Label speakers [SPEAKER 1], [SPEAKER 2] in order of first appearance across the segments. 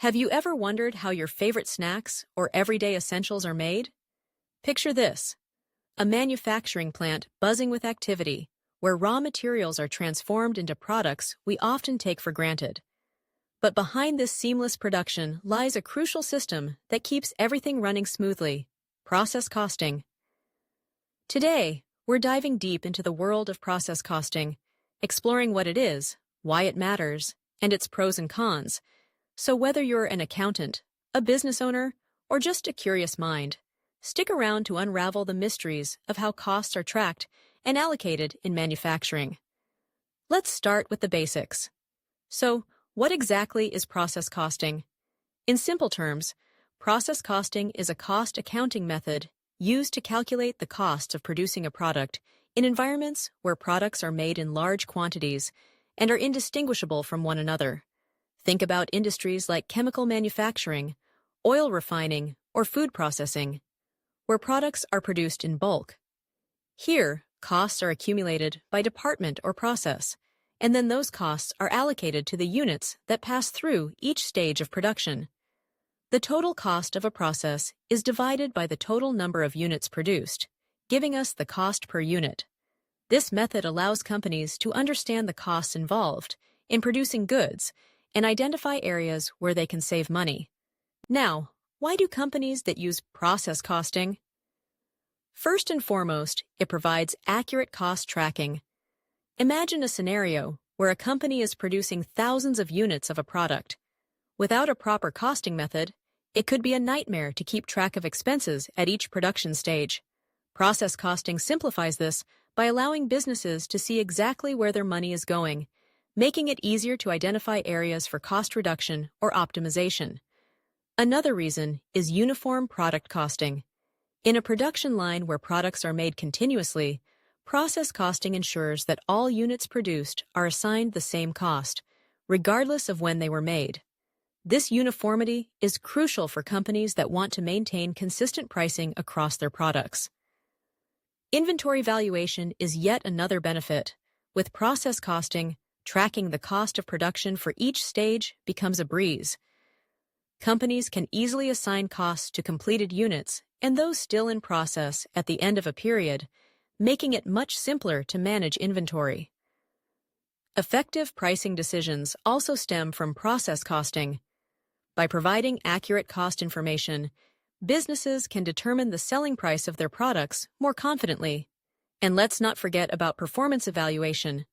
[SPEAKER 1] Have you ever wondered how your favorite snacks or everyday essentials are made? Picture this: a manufacturing plant buzzing with activity, where raw materials are transformed into products we often take for granted. But behind this seamless production lies a crucial system that keeps everything running smoothly: process costing. Today, we're diving deep into the world of process costing, exploring what it is, why it matters, and its pros and cons. So whether you're an accountant, a business owner, or just a curious mind, stick around to unravel the mysteries of how costs are tracked and allocated in manufacturing. Let's start with the basics. So, what exactly is process costing? In simple terms, process costing is a cost accounting method used to calculate the costs of producing a product in environments where products are made in large quantities and are indistinguishable from one another. Think about industries like chemical manufacturing, oil refining, or food processing, where products are produced in bulk. Here, costs are accumulated by department or process, and then those costs are allocated to the units that pass through each stage of production. The total cost of a process is divided by the total number of units produced, giving us the cost per unit. This method allows companies to understand the costs involved in producing goods and identify areas where they can save money. Now, why do companies that use process costing? First and foremost, it provides accurate cost tracking. Imagine a scenario where a company is producing thousands of units of a product. Without a proper costing method, it could be a nightmare to keep track of expenses at each production stage. Process costing simplifies this by allowing businesses to see exactly where their money is going, making it easier to identify areas for cost reduction or optimization. Another reason is uniform product costing. In a production line where products are made continuously, process costing ensures that all units produced are assigned the same cost, regardless of when they were made. This uniformity is crucial for companies that want to maintain consistent pricing across their products. Inventory valuation is yet another benefit. With process costing, tracking the cost of production for each stage becomes a breeze. Companies can easily assign costs to completed units and those still in process at the end of a period, making it much simpler to manage inventory. Effective pricing decisions also stem from process costing. By providing accurate cost information, businesses can determine the selling price of their products more confidently. And let's not forget about performance evaluation.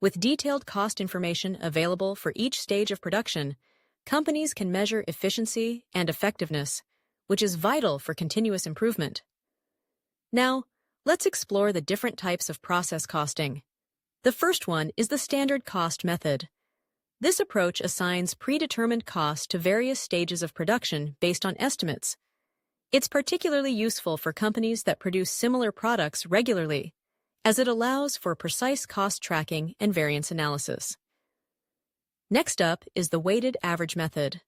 [SPEAKER 1] With detailed cost information available for each stage of production, companies can measure efficiency and effectiveness, which is vital for continuous improvement. Now, let's explore the different types of process costing. The first one is the standard cost method. This approach assigns predetermined costs to various stages of production based on estimates. It's particularly useful for companies that produce similar products regularly, as it allows for precise cost tracking and variance analysis. Next up is the weighted average method.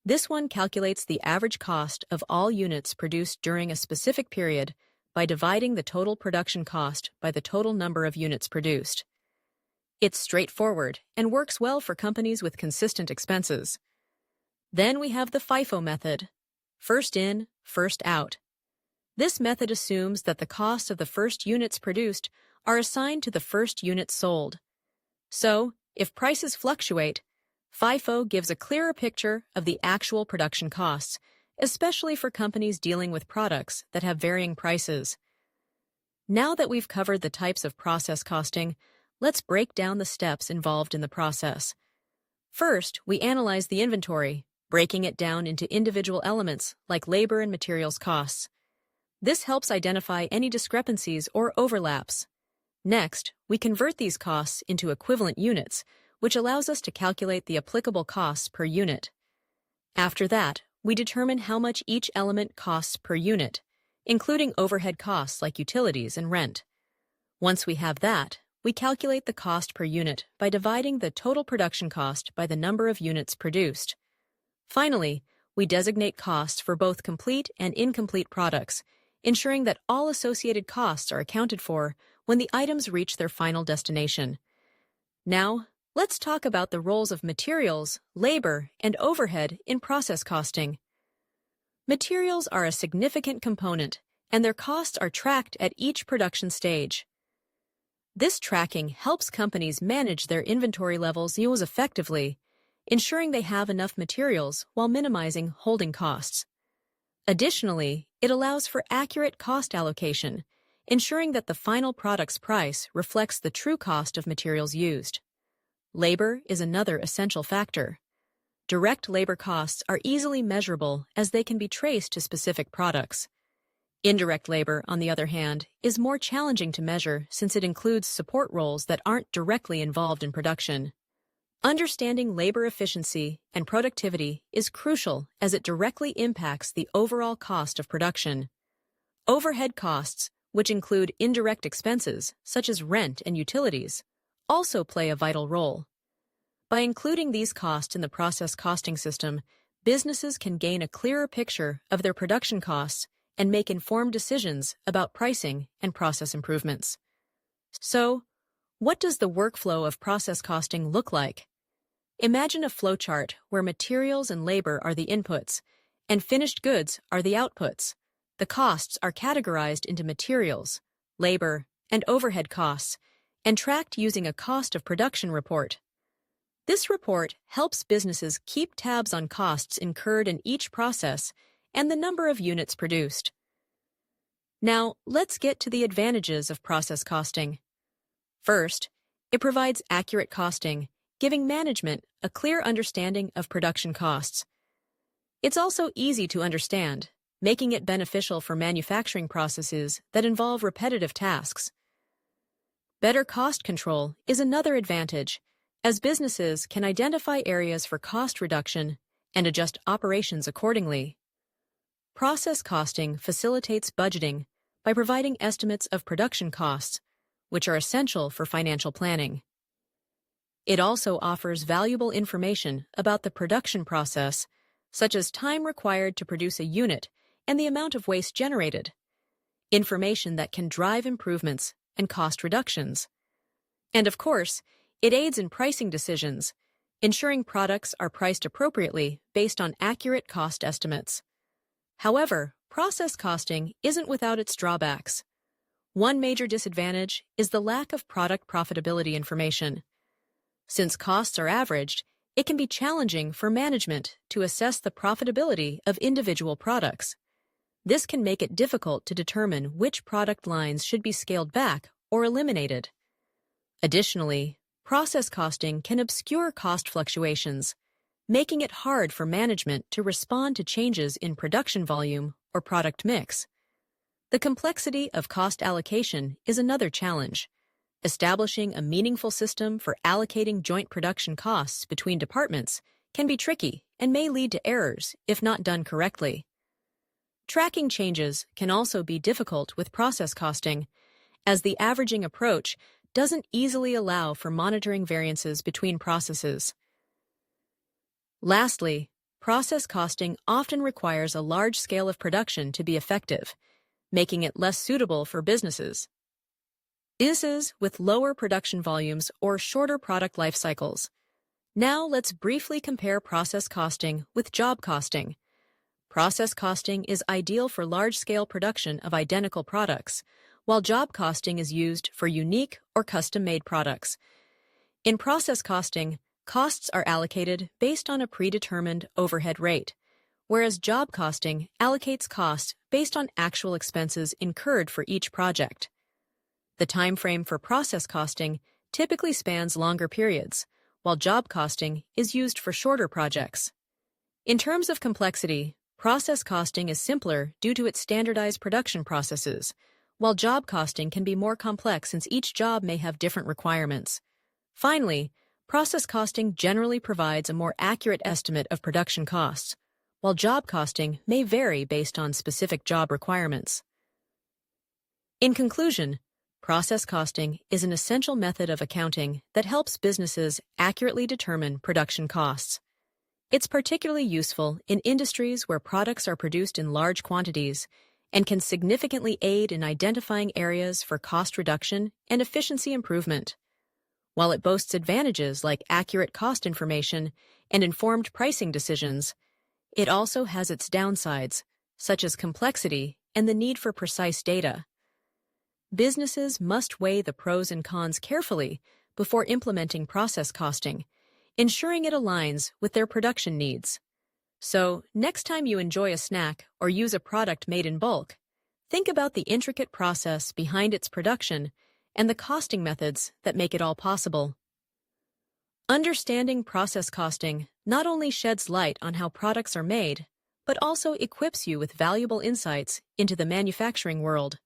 [SPEAKER 1] This one calculates the average cost of all units produced during a specific period by dividing the total production cost by the total number of units produced. It's straightforward and works well for companies with consistent expenses. Then we have the FIFO method: first in, first out. This method assumes that the cost of the first units produced are assigned to the first units sold. So, if prices fluctuate, FIFO gives a clearer picture of the actual production costs, especially for companies dealing with products that have varying prices. Now that we've covered the types of process costing, let's break down the steps involved in the process. First, we analyze the inventory, breaking it down into individual elements like labor and materials costs. This helps identify any discrepancies or overlaps. Next, we convert these costs into equivalent units, which allows us to calculate the applicable costs per unit. After that, we determine how much each element costs per unit, including overhead costs like utilities and rent. Once we have that, we calculate the cost per unit by dividing the total production cost by the number of units produced. Finally, we designate costs for both complete and incomplete products, ensuring that all associated costs are accounted for when the items reach their final destination. Now, let's talk about the roles of materials, labor, and overhead in process costing. Materials are a significant component, and their costs are tracked at each production stage. This tracking helps companies manage their inventory levels effectively, ensuring they have enough materials while minimizing holding costs. Additionally, it allows for accurate cost allocation, ensuring that the final product's price reflects the true cost of materials used. Labor is another essential factor. Direct labor costs are easily measurable as they can be traced to specific products. Indirect labor, on the other hand, is more challenging to measure since it includes support roles that aren't directly involved in production. Understanding labor efficiency and productivity is crucial as it directly impacts the overall cost of production. Overhead costs, which include indirect expenses such as rent and utilities, also play a vital role. By including these costs in the process costing system, businesses can gain a clearer picture of their production costs and make informed decisions about pricing and process improvements. So, what does the workflow of process costing look like? Imagine a flowchart where materials and labor are the inputs, and finished goods are the outputs. The costs are categorized into materials, labor, and overhead costs, and tracked using a cost of production report. This report helps businesses keep tabs on costs incurred in each process and the number of units produced. Now, let's get to the advantages of process costing. First, it provides accurate costing, giving management a clear understanding of production costs. It's also easy to understand, making it beneficial for manufacturing processes that involve repetitive tasks. Better cost control is another advantage, as businesses can identify areas for cost reduction and adjust operations accordingly. Process costing facilitates budgeting by providing estimates of production costs, which are essential for financial planning. It also offers valuable information about the production process, such as time required to produce a unit and the amount of waste generated, information that can drive improvements and cost reductions. And of course, it aids in pricing decisions, ensuring products are priced appropriately based on accurate cost estimates. However, process costing isn't without its drawbacks. One major disadvantage is the lack of product profitability information. Since costs are averaged, it can be challenging for management to assess the profitability of individual products. This can make it difficult to determine which product lines should be scaled back or eliminated. Additionally, process costing can obscure cost fluctuations, making it hard for management to respond to changes in production volume or product mix. The complexity of cost allocation is another challenge. Establishing a meaningful system for allocating joint production costs between departments can be tricky and may lead to errors if not done correctly. Tracking changes can also be difficult with process costing, as the averaging approach doesn't easily allow for monitoring variances between processes. Lastly, process costing often requires a large scale of production to be effective, making it less suitable for businesses with lower production volumes or shorter product life cycles. Now let's briefly compare process costing with job costing. Process costing is ideal for large-scale production of identical products, while job costing is used for unique or custom-made products. In process costing, costs are allocated based on a predetermined overhead rate, whereas job costing allocates costs based on actual expenses incurred for each project. The time frame for process costing typically spans longer periods, while job costing is used for shorter projects. In terms of complexity, process costing is simpler due to its standardized production processes, while job costing can be more complex since each job may have different requirements. Finally, process costing generally provides a more accurate estimate of production costs, while job costing may vary based on specific job requirements. In conclusion, process costing is an essential method of accounting that helps businesses accurately determine production costs. It's particularly useful in industries where products are produced in large quantities and can significantly aid in identifying areas for cost reduction and efficiency improvement. While it boasts advantages like accurate cost information and informed pricing decisions, it also has its downsides, such as complexity and the need for precise data. Businesses must weigh the pros and cons carefully before implementing process costing, ensuring it aligns with their production needs. So, next time you enjoy a snack or use a product made in bulk, think about the intricate process behind its production and the costing methods that make it all possible. Understanding process costing not only sheds light on how products are made, but also equips you with valuable insights into the manufacturing world.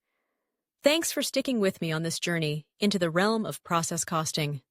[SPEAKER 1] Thanks for sticking with me on this journey into the realm of process costing.